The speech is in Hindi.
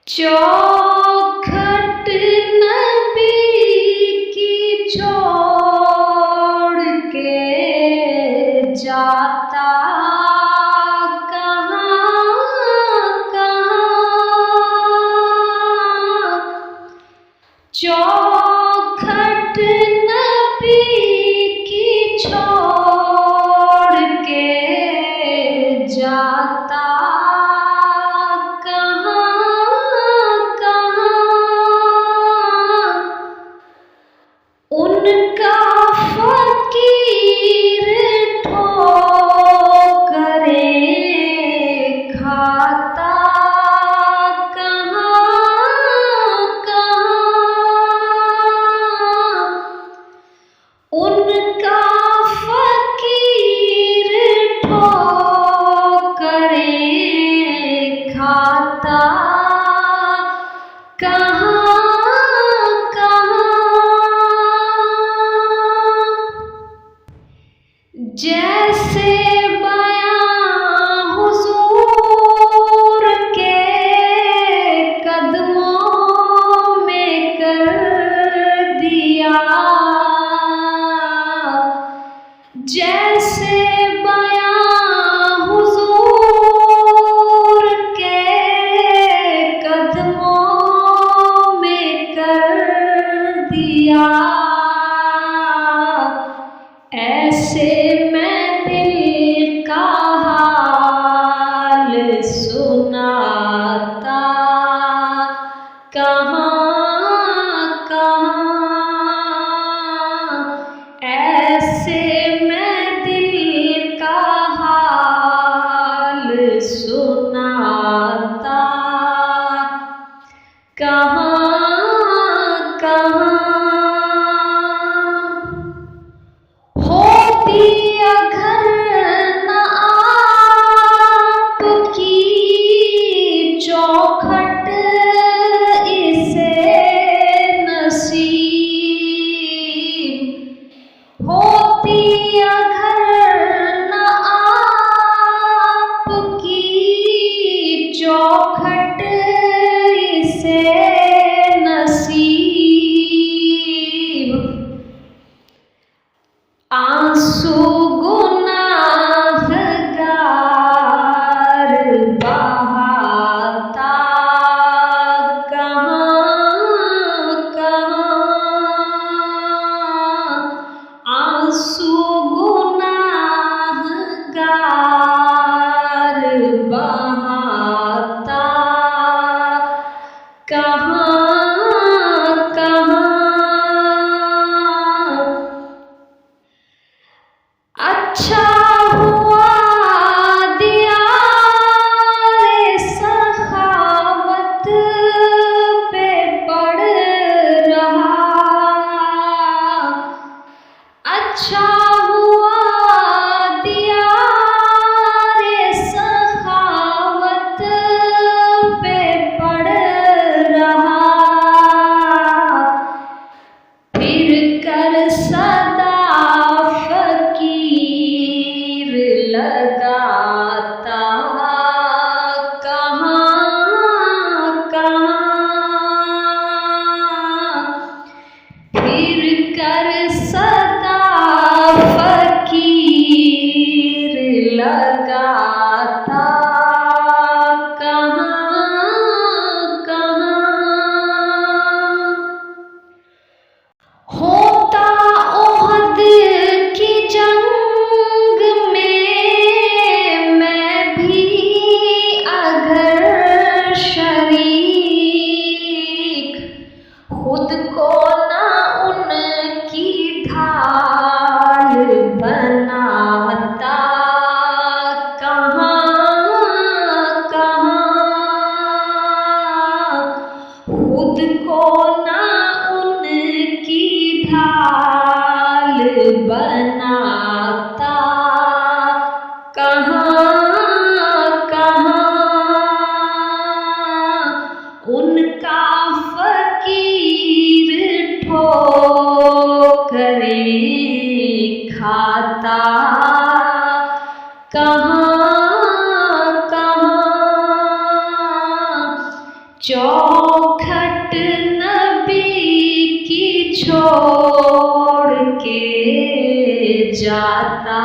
चौखट नबी की छोड़ के जाता कहाँ कहाँ। चौखट नबी की छोड़ के जाता उनका फकीर ठोकरें खाता कहाँ कहाँ। उनका फकीर ठोकरें खाता कहाँ। जैसे बयां हुजूर के कदमों में कर दिया। जैसे बयां हुजूर के कदमों में कर दिया। ऐसे मैं दिल का हाल सुनाता कहाँ कहाँ। ऐसे मैं दिल का हाल सुनाता कहाँ कहाँ। अगर न आपकी चौखट इसे नसीब होती। अगर न आपकी चौखट इसे नसीब। आंसू गुनाहगार बहाता कहाँ कहाँ। आंसू गुनाहगार बहाता कहाँ कहाँ। अच्छा हुआ दियारे सखावत पे पड़ रहा। अच्छा हुआ दियारे सखावत पे पड़ रहा। चौखट नबी की छोड़ के जाता